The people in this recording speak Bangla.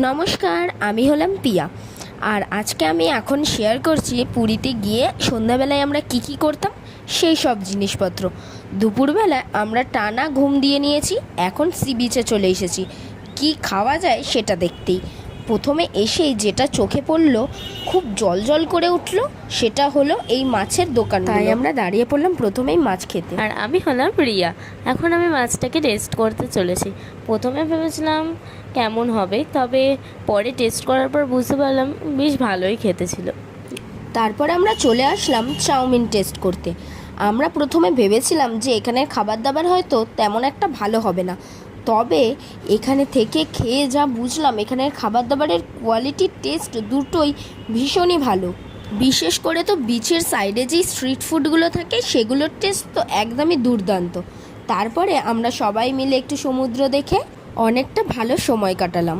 নমস্কার, আমি হলাম পিয়া। আর আজকে আমি এখন শেয়ার করছি পুরীতে গিয়ে সন্ধ্যাবেলায় আমরা কি করতাম সেই সব জিনিসপত্র। দুপুরবেলায় আমরা টানা ঘুম দিয়ে নিয়েছি, এখন সি বিচে চলে এসেছি কি খাওয়া যায় সেটা দেখতেই। প্রথমে এসেই যেটা চোখে পড়লো, খুব জল জল করে উঠলো, সেটা হলো এই মাছের দোকান। তাই আমরা দাঁড়িয়ে পড়লাম প্রথমেই মাছ খেতে। আর আমি হলাম রিয়া। এখন আমি মাছটাকে টেস্ট করতে চলেছি। প্রথমে ভেবেছিলাম কেমন হবে, তবে পরে টেস্ট করার পর বুঝতে পারলাম বেশ ভালোই খেতে ছিল। তারপরে আমরা চলে আসলাম চাউমিন টেস্ট করতে। আমরা প্রথমে ভেবেছিলাম যে এখানের খাবার দাবার হয়তো তেমন একটা ভালো হবে না, তবে এখানে থেকে খেয়ে যা বুঝলাম এখানের খাবার দাবারের কোয়ালিটি টেস্ট দুটোই ভীষণই ভালো। বিশেষ করে তো বিচের সাইডে যেই স্ট্রিট ফুডগুলো থাকে সেগুলোর টেস্ট তো একদমই দুর্দান্ত। তারপরে আমরা সবাই মিলে একটু সমুদ্র দেখে অনেকটা ভালো সময় কাটালাম।